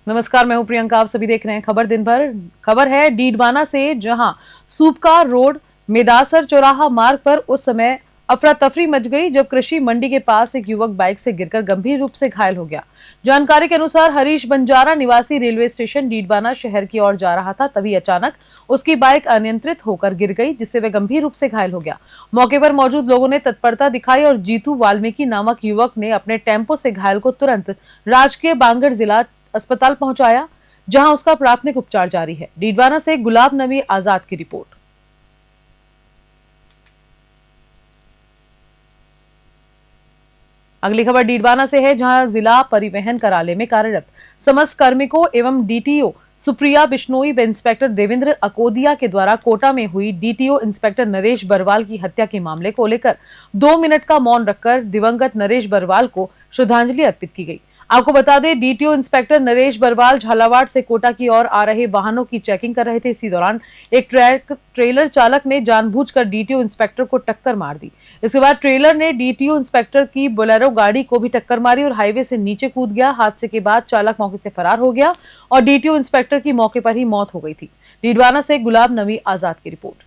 नमस्कार, मैं हूं प्रियंका। आप सभी देख रहे हैं खबर दिन भर। खबर है डीडवाना से, जहां सूपका रोड मेदासर चौराहा मार्ग पर उस समय अफरा तफरी मच गई जब कृषि मंडी के पास एक युवक बाइक से गिरकर गंभीर रूप से घायल हो गया। जानकारी के अनुसार हरीश बंजारा निवासी रेलवे स्टेशन डीडवाना शहर की ओर जा रहा था, तभी अचानक उसकी बाइक अनियंत्रित होकर गिर गई, जिससे वह गंभीर रूप से घायल हो गया। मौके पर मौजूद लोगों ने तत्परता दिखाई और जीतू वाल्मीकि नामक युवक ने अपने टेम्पो से घायल को तुरंत राजकीय बांगड़ जिला अस्पताल पहुंचाया, जहां उसका प्राथमिक उपचार जारी है। डीडवाना से गुलाब नबी आजाद की रिपोर्ट। अगली खबर डीडवाना से है, जहां जिला परिवहन कार्यालय में कार्यरत समस्त कार्मिकों एवं डीटीओ सुप्रिया बिश्नोई व इंस्पेक्टर देवेंद्र अकोदिया के द्वारा कोटा में हुई डीटीओ इंस्पेक्टर नरेश बरवाल की हत्या के मामले को लेकर 2 मिनट का मौन रखकर दिवंगत नरेश बरवाल को श्रद्धांजलि अर्पित की गई। आपको बता दें, डीटीओ इंस्पेक्टर नरेश बरवाल झालावाड़ से कोटा की ओर आ रहे वाहनों की चेकिंग कर रहे थे। इसी दौरान एक ट्रेलर चालक ने जानबूझकर डीटीओ इंस्पेक्टर को टक्कर मार दी। इसके बाद ट्रेलर ने डीटीओ इंस्पेक्टर की बोलेरो गाड़ी को भी टक्कर मारी और हाईवे से नीचे कूद गया। हादसे के बाद चालक मौके से फरार हो गया और डीटीओ इंस्पेक्टर की मौके पर ही मौत हो गई थी। डीडवाना से गुलाब नबी आजाद की रिपोर्ट।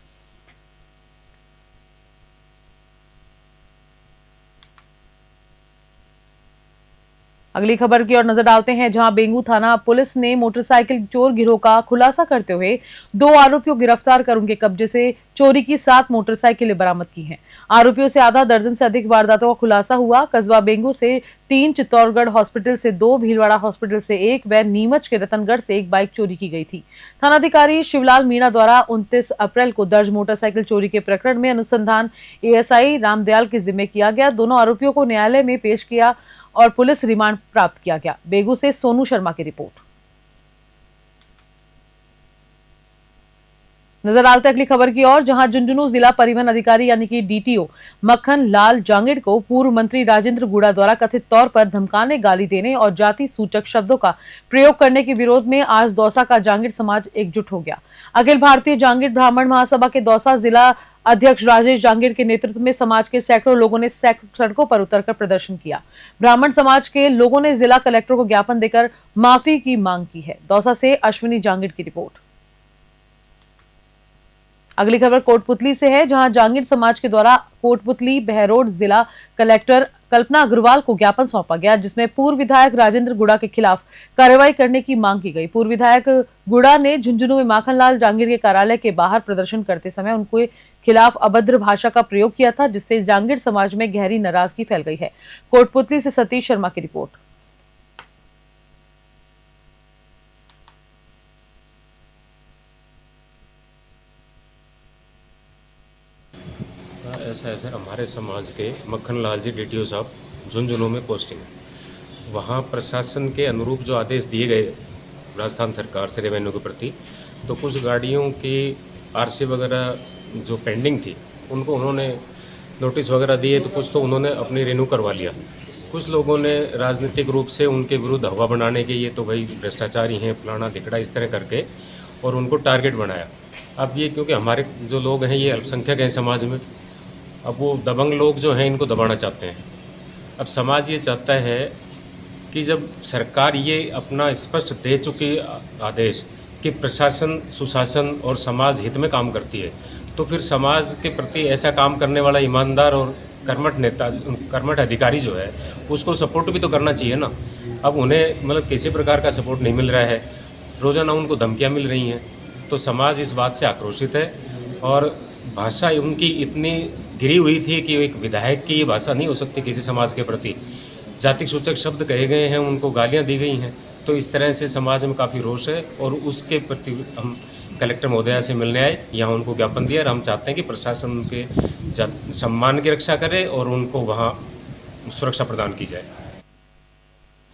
अगली खबर की ओर नजर डालते हैं, जहां बेंगू थाना पुलिस ने मोटरसाइकिल चोर गिरोह का खुलासा करते हुए 2 आरोपियों को गिरफ्तार कर उनके कब्जे से चोरी की 7 मोटरसाइकिलें बरामद की हैं। आरोपियों से आधा दर्जन से अधिक वारदातों का खुलासा हुआ। कस्बा बेंगू से 3, चित्तौड़गढ़ हॉस्पिटल से 2, भीलवाड़ा हॉस्पिटल से 1 व नीमच के रतनगढ़ से 1 बाइक चोरी की गई थी। थानाधिकारी शिवलाल मीणा द्वारा 29 अप्रैल को दर्ज मोटरसाइकिल चोरी के प्रकरण में अनुसंधान एएसआई रामदयाल के जिम्मे किया गया। दोनों आरोपियों को न्यायालय में पेश किया और पुलिस रिमांड प्राप्त किया गया। बेगू से सोनू शर्मा की रिपोर्ट। नजर डालते अगली खबर की ओर, जहां झुंझुनू जिला परिवहन अधिकारी यानी कि डीटीओ मक्खन लाल जांगिड़ को पूर्व मंत्री राजेंद्र गुड़ा द्वारा कथित तौर पर धमकाने, गाली देने और जाति सूचक शब्दों का प्रयोग करने के विरोध में आज दौसा का जांगिड़ समाज एकजुट हो गया। अखिल भारतीय जांगिड़ ब्राह्मण महासभा के दौसा जिला अध्यक्ष राजेश जांगिड़ के नेतृत्व में समाज के सैकड़ों लोगों ने सड़कों पर उतरकर प्रदर्शन किया। ब्राह्मण समाज के लोगों ने जिला कलेक्टर को ज्ञापन देकर माफी की मांग की है। दौसा से अश्विनी जांगिड़ की रिपोर्ट। अगली खबर कोटपुतली से है, जहां जांगिड़ समाज के द्वारा कोटपुतली बहरोड जिला कलेक्टर कल्पना अग्रवाल को ज्ञापन सौंपा गया, जिसमें पूर्व विधायक राजेंद्र गुड़ा के खिलाफ कार्रवाई करने की मांग की गई। पूर्व विधायक गुड़ा ने झुंझुनू में माखनलाल जांगिड़ के कार्यालय के बाहर प्रदर्शन करते समय उनके खिलाफ अभद्र भाषा का प्रयोग किया था, जिससे जांगिड़ समाज में गहरी नाराजगी फैल गई है। कोटपुतली से सतीश शर्मा की रिपोर्ट। ऐसा है सर, हमारे समाज के मक्खन लाल जी डीटीओ साहब झुंझुनू में पोस्टिंग है। वहाँ प्रशासन के अनुरूप जो आदेश दिए गए राजस्थान सरकार से रेवेन्यू के प्रति, तो कुछ गाड़ियों की आरसी वगैरह जो पेंडिंग थी उनको उन्होंने नोटिस वगैरह दिए, तो कुछ तो उन्होंने अपनी रिन्यू करवा लिया। कुछ लोगों ने राजनीतिक रूप से उनके विरुद्ध हवा बनाने के, ये तो भाई भ्रष्टाचारी हैं, फलाना दिखड़ा, इस तरह करके और उनको टारगेट बनाया। अब ये क्योंकि हमारे जो लोग हैं ये अल्पसंख्यक हैं समाज में, अब वो दबंग लोग जो हैं इनको दबाना चाहते हैं। अब समाज ये चाहता है कि जब सरकार ये अपना स्पष्ट दे चुकी आदेश कि प्रशासन सुशासन और समाज हित में काम करती है, तो फिर समाज के प्रति ऐसा काम करने वाला ईमानदार और कर्मठ अधिकारी जो है उसको सपोर्ट भी तो करना चाहिए ना। अब उन्हें मतलब किसी प्रकार का सपोर्ट नहीं मिल रहा है, रोज़ाना उनको धमकियाँ मिल रही हैं, तो समाज इस बात से आक्रोशित है। और भाषा उनकी इतनी गिरी हुई थी कि एक विधायक की ये भाषा नहीं हो सकती किसी समाज के प्रति। जाति सूचक शब्द कहे गए हैं, उनको गालियां दी गई हैं, तो इस तरह से समाज में काफ़ी रोष है और उसके प्रति हम कलेक्टर महोदया से मिलने आए, यहाँ उनको ज्ञापन दिया और हम चाहते हैं कि प्रशासन उनके सम्मान की रक्षा करे और उनको वहाँ सुरक्षा प्रदान की जाए।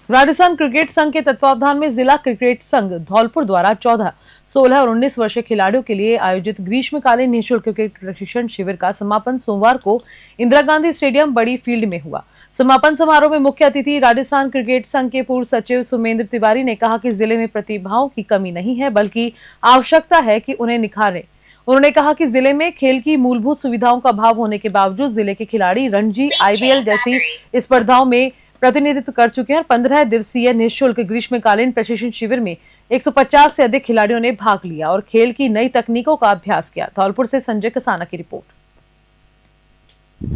राजस्थान क्रिकेट संघ के तत्वावधान में जिला क्रिकेट संघ धौलपुर द्वारा 14, 16 और 19 वर्षीय खिलाड़ियों के लिए आयोजित ग्रीष्मकालीन निःशुल्क क्रिकेट प्रशिक्षण शिविर का समापन सोमवार को इंदिरा गांधी स्टेडियम बड़ी फील्ड में हुआ। समापन समारोह में मुख्य अतिथि राजस्थान क्रिकेट संघ के पूर्व सचिव सुमेंद्र तिवारी ने कहा कि जिले में प्रतिभाओं की कमी नहीं है, बल्कि आवश्यकता है कि उन्हें निखारें। उन्होंने कहा कि जिले में खेल की मूलभूत सुविधाओं का अभाव होने के बावजूद जिले के खिलाड़ी रणजी, आईपीएल जैसी स्पर्धाओं में प्रतिनिधित्व कर चुके हैं और 15 दिवसीय निःशुल्क ग्रीष्मकालीन प्रशिक्षण शिविर में 150 से अधिक खिलाड़ियों ने भाग लिया और खेल की नई तकनीकों का अभ्यास किया। धौलपुर से संजय कसाना की रिपोर्ट।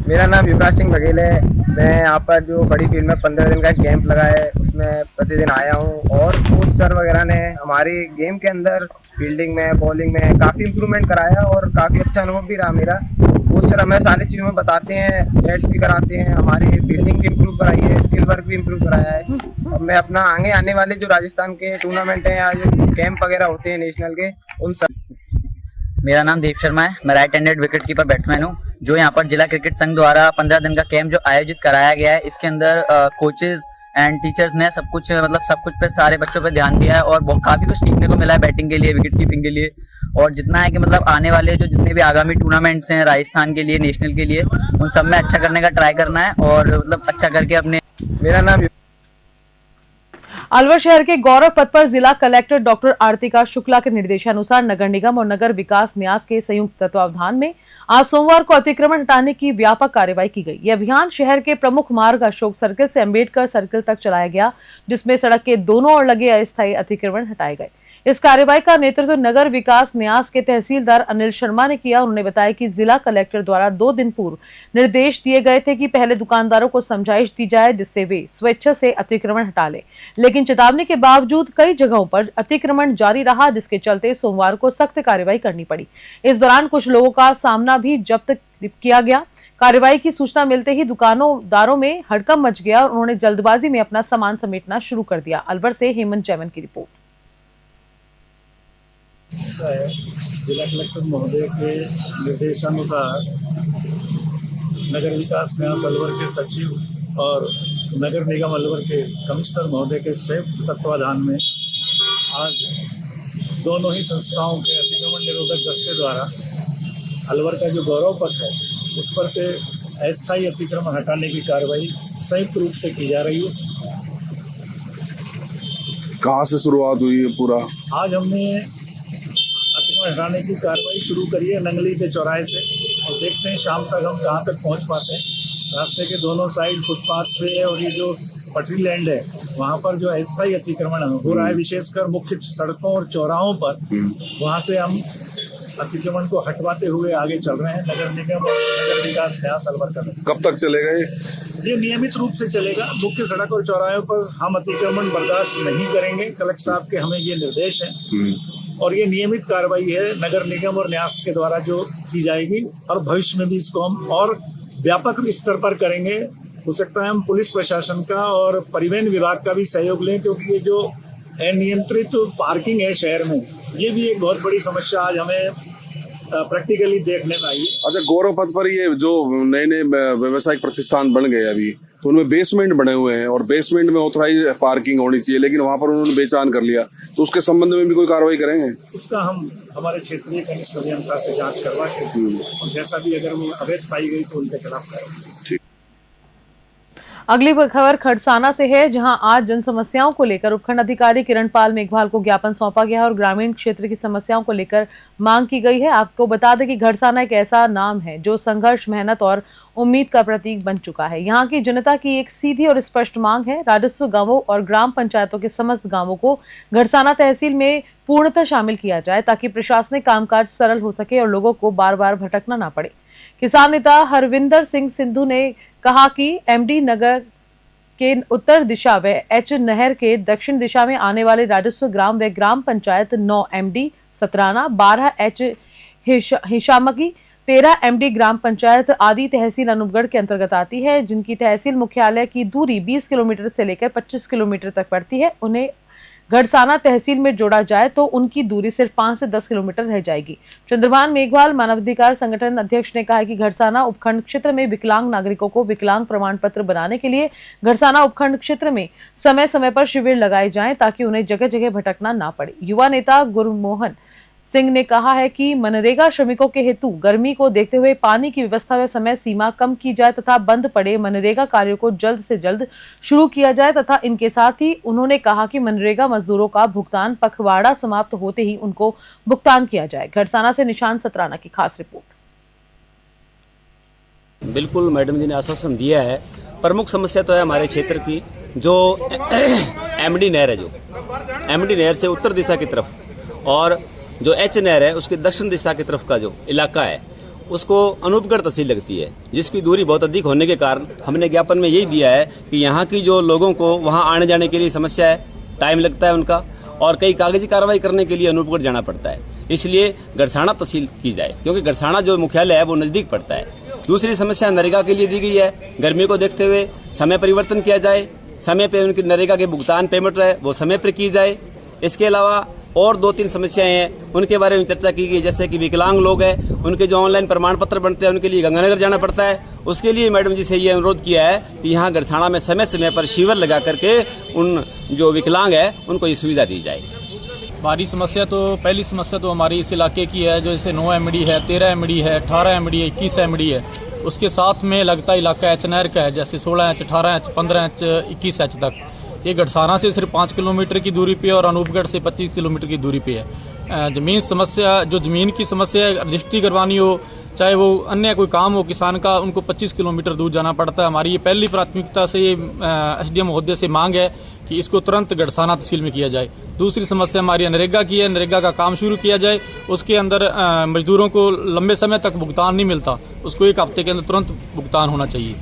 मेरा नाम युवराज सिंह बघेल है। मैं यहाँ पर जो बड़ी फील्ड में 15 दिन का कैंप लगा है उसमें प्रतिदिन आया हूँ और कोच सर वगैरह ने हमारी गेम के अंदर फील्डिंग में, बॉलिंग में काफ़ी इम्प्रूवमेंट कराया और काफ़ी अच्छा अनुभव भी रहा मेरा। कोच सर हमें सारी चीज़ों में बताते हैं, बैट्स भी कराते हैं, हमारी फील्डिंग भी इम्प्रूव कराई है, स्किल वर्क भी इम्प्रूव कराया है। और मैं अपना आगे आने वाले जो राजस्थान के टूर्नामेंट हैं या जो कैंप वगैरह होते हैं नेशनल के, उन सब। मेरा नाम दीप शर्मा है। मैं right handed wicket keeper batsman हूँ। जो यहाँ पर जिला क्रिकेट संघ द्वारा 15 दिन का कैंप जो आयोजित कराया गया है, इसके अंदर कोचेज एंड टीचर्स ने सब कुछ पे सारे बच्चों पे ध्यान दिया है और काफी कुछ सीखने को मिला है बैटिंग के लिए, विकेट कीपिंग के लिए। और जितना है कि आने वाले जो जितने भी आगामी टूर्नामेंट्स हैं राजस्थान के लिए, नेशनल के लिए, उन सब में अच्छा करने का ट्राई करना है और अच्छा करके अपने। मेरा नाम अलवर शहर के गौरव पथ पर जिला कलेक्टर डॉक्टर आरतिका शुक्ला के निर्देशानुसार नगर निगम और नगर विकास न्यास के संयुक्त तत्वावधान में आज सोमवार को अतिक्रमण हटाने की व्यापक कार्रवाई की गई। यह अभियान शहर के प्रमुख मार्ग अशोक सर्किल से अंबेडकर सर्किल तक चलाया गया, जिसमें सड़क के दोनों ओर लगे अस्थायी अतिक्रमण हटाए गए। इस कार्रवाई का नेतृत्व नगर विकास न्यास के तहसीलदार अनिल शर्मा ने किया। उन्होंने बताया कि जिला कलेक्टर द्वारा 2 दिन पूर्व निर्देश दिए गए थे कि पहले दुकानदारों को समझाइश दी जाए जिससे वे स्वेच्छा से अतिक्रमण हटा लें, लेकिन चेतावनी के बावजूद कई जगहों पर अतिक्रमण जारी रहा, जिसके चलते सोमवार को सख्त कार्रवाई करनी पड़ी। इस दौरान कुछ लोगों का सामना भी जब्त किया गया। कार्रवाई की सूचना मिलते ही दुकानदारों में हड़कंप मच गया और उन्होंने जल्दबाजी में अपना सामान समेटना शुरू कर दिया। अलवर से हेमंत जैमन की रिपोर्ट। जिला कलेक्टर महोदय के निर्देशानुसार नगर विकास न्यास अलवर के सचिव और नगर निगम अलवर के कमिश्नर महोदय के संयुक्त तत्वाधान में आज दोनों ही संस्थाओं के अतिक्रमण निरोधक दस्ते द्वारा अलवर का जो गौरव पथ है उस पर से अस्थायी अतिक्रमण हटाने की कार्रवाई संयुक्त रूप से की जा रही है। कहाँ से शुरुआत हुई है पूरा? आज हमने हटाने की कार्रवाई शुरू करी है नंगली के चौराहे से और देखते हैं शाम तक हम कहाँ तक पहुँच पाते हैं। रास्ते के दोनों साइड फुटपाथ पे और ये जो पटरी लैंड है वहाँ पर जो अस्थायी अतिक्रमण हो रहा है, विशेषकर मुख्य सड़कों और चौराहों पर, वहाँ से हम अतिक्रमण को हटवाते हुए आगे चल रहे हैं। नगर निगम और नगर विकास न्यास अलवर का कब तक चलेगा ये नियमित रूप से चलेगा। मुख्य सड़क और चौराहों पर हम अतिक्रमण बर्दाश्त नहीं करेंगे। कलेक्टर साहब के हमें ये निर्देश है और ये नियमित कार्रवाई है नगर निगम और न्यास के द्वारा जो की जाएगी और भविष्य में भी इसको हम और व्यापक स्तर पर करेंगे। हो सकता है हम पुलिस प्रशासन का और परिवहन विभाग का भी सहयोग लें, क्योंकि ये जो अनियंत्रित पार्किंग है शहर में, ये भी एक बहुत बड़ी समस्या आज हमें प्रैक्टिकली देखने में आई है। अच्छा, गौरव पथ पर ये जो नए नए व्यावसायिक प्रतिष्ठान बन गए अभी, तो उनमें बेसमेंट बने हुए हैं और बेसमेंट में ऑथराइज पार्किंग होनी चाहिए, लेकिन वहां पर उन्होंने बेचान कर लिया, तो उसके संबंध में भी कोई कार्रवाई करेंगे? उसका हम हमारे क्षेत्रीय कनिष्ठ अभियंता से जांच करवा के और जैसा भी अगर वो अवैध पाई गई तो उनके खिलाफ करेंगे। अगली खबर खड़साना से है, जहां आज जन समस्याओं को लेकर उपखंड अधिकारी किरण पाल मेघवाल को ज्ञापन सौंपा गया और ग्रामीण क्षेत्र की समस्याओं को लेकर मांग की गई है। आपको बता दें कि खड़साना एक ऐसा नाम है जो संघर्ष, मेहनत और उम्मीद का प्रतीक बन चुका है। यहाँ की जनता की एक सीधी और स्पष्ट मांग है, राजस्व गांवों और ग्राम पंचायतों के समस्त गांवों को खड़साना तहसील में पूर्णतः शामिल किया जाए, ताकि प्रशासनिक कामकाज सरल हो सके और लोगों को बार बार भटकना ना पड़े। किसान नेता हरविंदर सिंह सिंधु ने कहा कि एमडी नगर के उत्तर दिशा व एच नहर के दक्षिण दिशा में आने वाले राजस्व ग्राम व ग्राम panchayat 9 MD Satrana, 12 H हिशामकी, 13 MD ग्राम पंचायत आदि तहसील अनूपगढ़ के अंतर्गत आती है, जिनकी तहसील मुख्यालय की दूरी 20 किलोमीटर से लेकर 25 किलोमीटर तक पड़ती है। उन्हें खड़साना तहसील में जोड़ा जाए तो उनकी दूरी सिर्फ 5 से 10 किलोमीटर रह जाएगी। चंद्रभान मेघवाल मानवाधिकार संगठन अध्यक्ष ने कहा है कि खड़साना उपखंड क्षेत्र में विकलांग नागरिकों को विकलांग प्रमाण पत्र बनाने के लिए खड़साना उपखंड क्षेत्र में समय समय पर शिविर लगाए जाएं, ताकि उन्हें जगह जगह भटकना ना पड़े। युवा नेता गुरमोहन सिंह ने कहा है कि मनरेगा श्रमिकों के हेतु गर्मी को देखते हुए पानी की व्यवस्था व समय सीमा कम की जाए तथा बंद पड़े मनरेगा कार्यों को जल्द से जल्द शुरू किया जाए, तथा इनके साथ ही उन्होंने कहा कि मनरेगा मजदूरों का भुगतान पखवाड़ा समाप्त होते ही उनको भुगतान किया जाए। खड़साना से निशांत सतराना की खास रिपोर्ट। बिल्कुल, मैडम जी ने आश्वासन दिया है प्रमुख समस्या तो है हमारे क्षेत्र की जो एमडी नहर है, जो एमडी नहर से उत्तर दिशा की तरफ और जो एच नहर है उसके दक्षिण दिशा की तरफ का जो इलाका है उसको अनूपगढ़ तहसील लगती है, जिसकी दूरी बहुत अधिक होने के कारण हमने ज्ञापन में यही दिया है कि यहाँ की जो लोगों को वहाँ आने जाने के लिए समस्या है, टाइम लगता है उनका, और कई कागजी कार्रवाई करने के लिए अनूपगढ़ जाना पड़ता है। इसलिए गड़साना तहसील की जाए, क्योंकि गड़साना जो मुख्यालय है वो नज़दीक पड़ता है। दूसरी समस्या नरेगा के लिए दी गई है, गर्मी को देखते हुए समय परिवर्तन किया जाए, समय पे उनकी नरेगा के भुगतान पेमेंट है वो समय पर की जाए। इसके अलावा और 2-3 समस्याएं हैं उनके बारे में चर्चा की गई, जैसे कि विकलांग लोग हैं उनके जो ऑनलाइन प्रमाण पत्र बनते हैं उनके लिए गंगानगर जाना पड़ता है। उसके लिए मैडम जी से ये अनुरोध किया है कि यहाँ गड़साना में समय समय पर शिविर लगा करके उन जो विकलांग है उनको ये सुविधा दी जाए। हमारी समस्या तो पहली समस्या तो हमारी इस इलाके की है, जो जैसे 9 एमडी है, 13 एमडी है, 18 एमडी है, 21 एमडी है। उसके साथ में लगता इलाका एच नहर का है, जैसे 16 इंच, 18 इंच, 15 इंच, 21 इंच तक। ये गड़साना से सिर्फ 5 किलोमीटर की दूरी पे और अनूपगढ़ से 25 किलोमीटर की दूरी पे है। जमीन समस्या, जो ज़मीन की समस्या है, रजिस्ट्री करवानी हो, चाहे वो अन्य कोई काम हो किसान का, उनको 25 किलोमीटर दूर जाना पड़ता है। हमारी ये पहली प्राथमिकता से ये एसडीएम महोदय से मांग है कि इसको तुरंत गड़साना तहसील में किया जाए। दूसरी समस्या हमारी नरेगा की है, नरेगा का काम शुरू किया जाए, उसके अंदर मजदूरों को लंबे समय तक भुगतान नहीं मिलता, उसको 1 हफ्ते के अंदर तुरंत भुगतान होना चाहिए।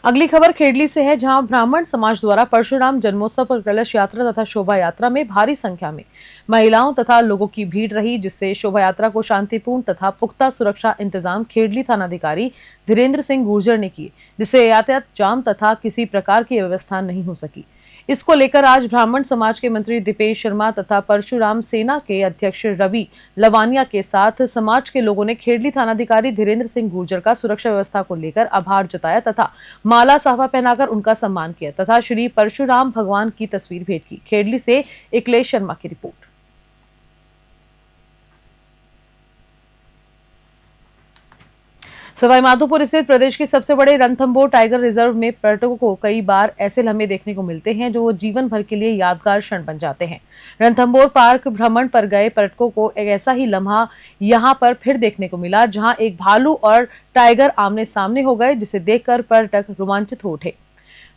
अगली खबर खेड़ली से है, जहां ब्राह्मण समाज द्वारा परशुराम जन्मोत्सव पर कलश यात्रा तथा शोभा यात्रा में भारी संख्या में महिलाओं तथा लोगों की भीड़ रही, जिससे शोभा यात्रा को शांतिपूर्ण तथा पुख्ता सुरक्षा इंतजाम खेड़ली थानाधिकारी धीरेन्द्र सिंह गुर्जर ने किए, जिससे यातायात जाम तथा किसी प्रकार की व्यवस्था नहीं हो सकी। इसको लेकर आज ब्राह्मण समाज के मंत्री दीपेश शर्मा तथा परशुराम सेना के अध्यक्ष रवि लवानिया के साथ समाज के लोगों ने खेड़ली थानाधिकारी धीरेन्द्र सिंह गुर्जर का सुरक्षा व्यवस्था को लेकर आभार जताया तथा माला साहबा पहनाकर उनका सम्मान किया तथा श्री परशुराम भगवान की तस्वीर भेंट की। खेड़ली से अखिलेश शर्मा की रिपोर्ट। सवाईमाधोपुर स्थित प्रदेश के सबसे बड़े रणथंभौर टाइगर रिजर्व में पर्यटकों को कई बार ऐसे लम्हे देखने को मिलते हैं जो वो जीवन भर के लिए यादगार क्षण बन जाते हैं। रणथंभौर पार्क भ्रमण पर गए पर्यटकों को एक ऐसा ही लम्हा यहां पर फिर देखने को मिला, जहां एक भालू और टाइगर आमने सामने हो गए, जिसे देखकर पर्यटक रोमांचित हो उठे।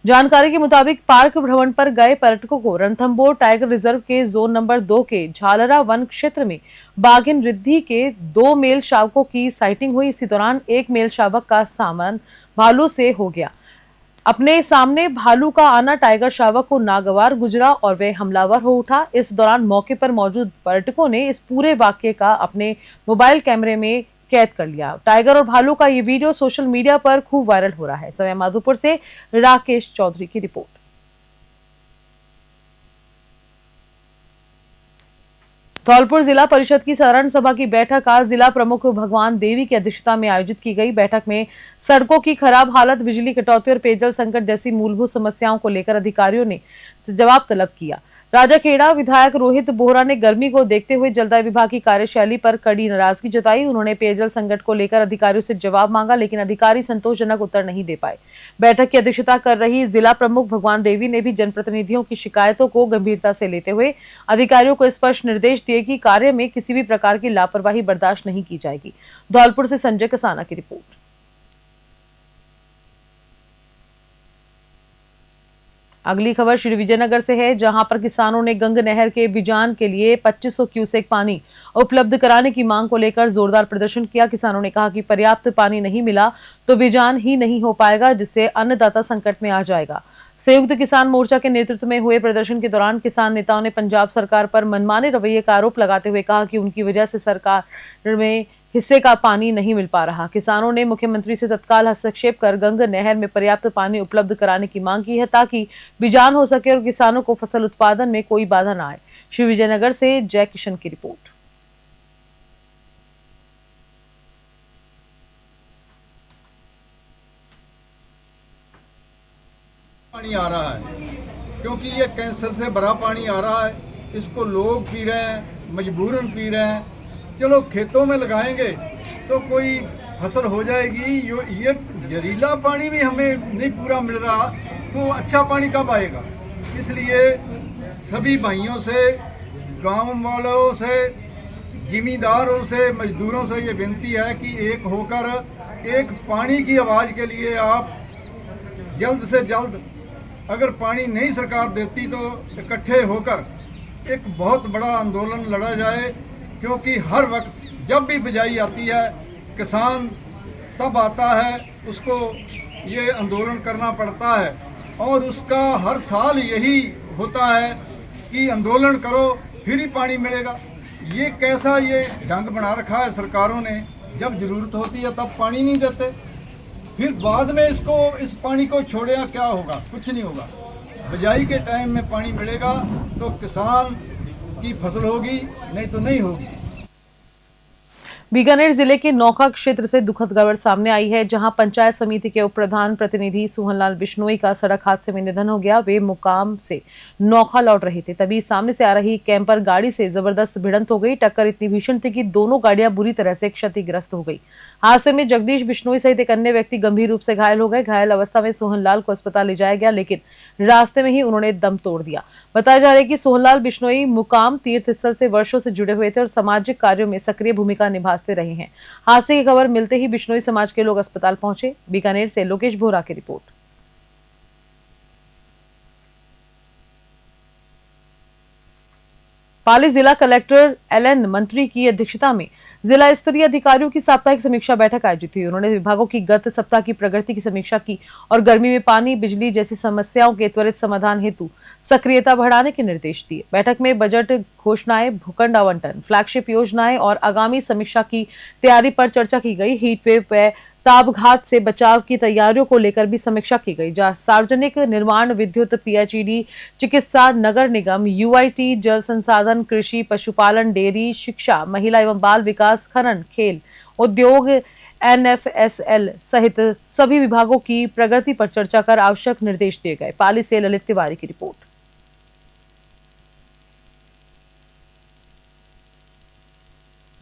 जानकारी के मुताबिक पार्क भ्रमण पर गए पर्यटकों को रणथंभौर टाइगर रिजर्व के जोन नंबर 2 के झालरा वन क्षेत्र में बाघिन रिद्धि के 2 मेल शावकों की साइटिंग हुई। इसी दौरान एक मेल शावक का सामना भालू से हो गया। अपने सामने भालू का आना टाइगर शावक को नागवार गुजरा और वे हमलावर हो उठा। इस दौरान मौके पर मौजूद पर्यटकों ने इस पूरे वाकये का अपने मोबाइल कैमरे में कैद कर लिया। टाइगर और भालू का ये वीडियो सोशल मीडिया पर खूब वायरल हो रहा है। सवाईमाधोपुर से राकेश चौधरी की रिपोर्ट। धौलपुर जिला परिषद की साधारण सभा की बैठक आज जिला प्रमुख भगवान देवी की अध्यक्षता में आयोजित की गई। बैठक में सड़कों की खराब हालत, बिजली कटौती और पेयजल संकट जैसी मूलभूत समस्याओं को लेकर अधिकारियों ने जवाब तलब किया। राजाखेड़ा विधायक रोहित बोहरा ने गर्मी को देखते हुए जलदाय विभाग की कार्यशैली पर कड़ी नाराजगी जताई। उन्होंने पेयजल संकट को लेकर अधिकारियों से जवाब मांगा, लेकिन अधिकारी संतोषजनक उत्तर नहीं दे पाए। बैठक की अध्यक्षता कर रही जिला प्रमुख भगवान देवी ने भी जनप्रतिनिधियों की शिकायतों को गंभीरता से लेते हुए अधिकारियों को स्पष्ट निर्देश दिए कि कार्य में किसी भी प्रकार की लापरवाही बर्दाश्त नहीं की जाएगी। धौलपुर से संजय कसाना की रिपोर्ट। अगली खबर श्री विजयनगर से है, जहां पर किसानों ने गंग नहर के बिजान के लिए 2500 क्यूसेक पानी उपलब्ध कराने की मांग को लेकर जोरदार प्रदर्शन किया। किसानों ने कहा कि पर्याप्त पानी नहीं मिला तो बिजान ही नहीं हो पाएगा, जिससे अन्नदाता संकट में आ जाएगा। संयुक्त किसान मोर्चा के नेतृत्व में हुए प्रदर्शन के दौरान किसान नेताओं ने पंजाब सरकार पर मनमाने रवैये का आरोप लगाते हुए कहा कि उनकी वजह से सरकार में हिस्से का पानी नहीं मिल पा रहा। किसानों ने मुख्यमंत्री से तत्काल हस्तक्षेप कर गंग नहर में पर्याप्त पानी उपलब्ध कराने की मांग की है, ताकि बिजान हो सके और किसानों को फसल उत्पादन में कोई बाधा न आए। श्री विजयनगर से जय किशन की रिपोर्ट। पानी आ रहा है, क्योंकि ये कैंसर से भरा पानी आ रहा है, इसको लोग पी रहे हैं, मजबूरन पी रहे हैं। चलो खेतों में लगाएंगे तो कोई फसल हो जाएगी, ये जहरीला पानी भी हमें नहीं पूरा मिल रहा तो अच्छा पानी कब आएगा। इसलिए सभी भाइयों से, गांव वालों से, जिमीदारों से, मजदूरों से ये विनती है कि एक होकर एक पानी की आवाज़ के लिए आप जल्द से जल्द अगर पानी नहीं सरकार देती तो इकट्ठे होकर एक बहुत बड़ा आंदोलन लड़ा जाए, क्योंकि हर वक्त जब भी बिजाई आती है किसान तब आता है, उसको ये आंदोलन करना पड़ता है और उसका हर साल यही होता है कि आंदोलन करो फिर ही पानी मिलेगा। ये कैसा ये ढंग बना रखा है सरकारों ने, जब ज़रूरत होती है तब पानी नहीं देते, फिर बाद में इस पानी को छोड़े क्या होगा? कुछ नहीं होगा। बिजाई के टाइम में पानी मिलेगा तो किसान की फसल होगी, नहीं तो नहीं होगी। बीकानेर जिले के नौखा क्षेत्र से दुखद खबर सामने आई है, जहां पंचायत समिति के उप प्रधान प्रतिनिधि सोहनलाल बिश्नोई का सड़क हादसे में निधन हो गया। वे मुकाम से नौखा लौट रहे थे, तभी सामने से आ रही कैंपर गाड़ी से जबरदस्त भिड़ंत हो गई। टक्कर इतनी भीषण थी कि दोनों गाड़ियां बुरी तरह से क्षतिग्रस्त हो गई। हादसे में जगदीश बिश्नोई सहित एक अन्य व्यक्ति गंभीर रूप से घायल हो गए। घायल अवस्था में सोहनलाल को अस्पताल ले जाया गया, लेकिन रास्ते में ही उन्होंने दम तोड़ दिया। बताया जा रहा है कि सोहनलाल बिश्नोई मुकाम तीर्थ स्थल से वर्षों से जुड़े हुए थे और सामाजिक कार्यों में सक्रिय भूमिका निभाते रहे हैं। हादसे की खबर मिलते ही बिश्नोई समाज के लोग अस्पताल पहुंचे। बीकानेर से लोकेश भोरा की रिपोर्ट। पाली जिला कलेक्टर एलएन मंत्री की अध्यक्षता में जिला स्तरीय अधिकारियों की साप्ताहिक समीक्षा बैठक आयोजित हुई। उन्होंने विभागों की गत सप्ताह की प्रगति की समीक्षा की और गर्मी में पानी, बिजली जैसी समस्याओं के त्वरित समाधान हेतु सक्रियता बढ़ाने के निर्देश दिए। बैठक में बजट घोषणाएं, भूखंड आवंटन, फ्लैगशिप योजनाएं और आगामी समीक्षा की तैयारी पर चर्चा की गई। हीटवेव व तापघात से बचाव की तैयारियों को लेकर भी समीक्षा की गई। जहां सार्वजनिक निर्माण, विद्युत, पीएचईडी, चिकित्सा, नगर निगम, यूआईटी, जल संसाधन, कृषि, पशुपालन, डेयरी, शिक्षा, महिला एवं बाल विकास, खनन, खेल, उद्योग, एनएफएसएल सहित सभी विभागों की प्रगति पर चर्चा कर आवश्यक निर्देश दिए गए। पाली से ललित तिवारी की रिपोर्ट।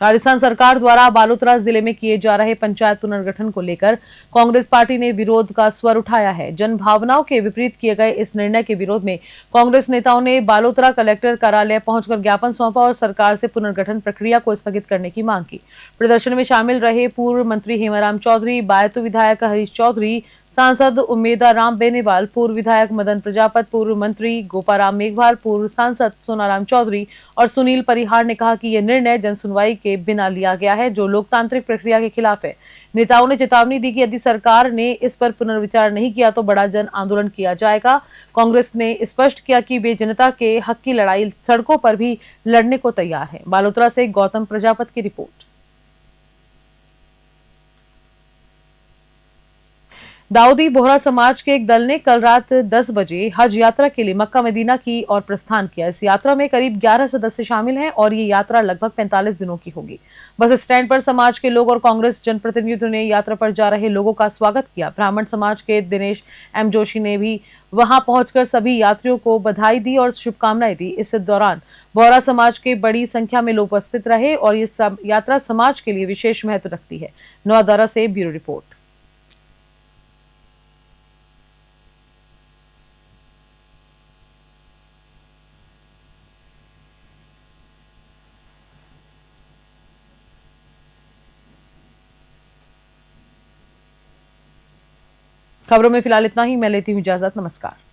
राजस्थान सरकार द्वारा बालोतरा जिले में किए जा रहे पंचायत पुनर्गठन को लेकर कांग्रेस पार्टी ने विरोध का स्वर उठाया है। जन भावनाओं के विपरीत किए गए इस निर्णय के विरोध में कांग्रेस नेताओं ने बालोतरा कलेक्टर कार्यालय पहुंचकर ज्ञापन सौंपा और सरकार से पुनर्गठन प्रक्रिया को स्थगित करने की मांग की। प्रदर्शन में शामिल रहे पूर्व मंत्री हेमाराम चौधरी, बायतू विधायक हरीश चौधरी, सांसद उम्मेदा राम बेनीवाल, पूर्व विधायक मदन प्रजापत, पूर्व मंत्री गोपाराम मेघवाल, पूर्व सांसद सोनाराम चौधरी और सुनील परिहार ने कहा कि यह निर्णय जनसुनवाई के बिना लिया गया है, जो लोकतांत्रिक प्रक्रिया के खिलाफ है। नेताओं ने चेतावनी दी कि यदि सरकार ने इस पर पुनर्विचार नहीं किया तो बड़ा जन आंदोलन किया जाएगा। कांग्रेस ने स्पष्ट किया कि वे जनता के हक की लड़ाई सड़कों पर भी लड़ने को तैयार है। बालोतरा से गौतम प्रजापत की रिपोर्ट। दाऊदी बोहरा समाज के एक दल ने कल रात 10 बजे हज यात्रा के लिए मक्का मदीना की ओर प्रस्थान किया। इस यात्रा में करीब 11 सदस्य शामिल हैं और ये यात्रा लगभग 45 दिनों की होगी। बस स्टैंड पर समाज के लोग और कांग्रेस जनप्रतिनिधियों ने यात्रा पर जा रहे लोगों का स्वागत किया। ब्राह्मण समाज के दिनेश एम जोशी ने भी वहां पहुंचकर सभी यात्रियों को बधाई दी और शुभकामनाएं दी। इस दौरान बोहरा समाज के बड़ी संख्या में लोग उपस्थित रहे और ये यात्रा समाज के लिए विशेष महत्व रखती है। नवादा से ब्यूरो रिपोर्ट। खबरों में फिलहाल इतना ही। मैं लेती हूं इजाजत। नमस्कार।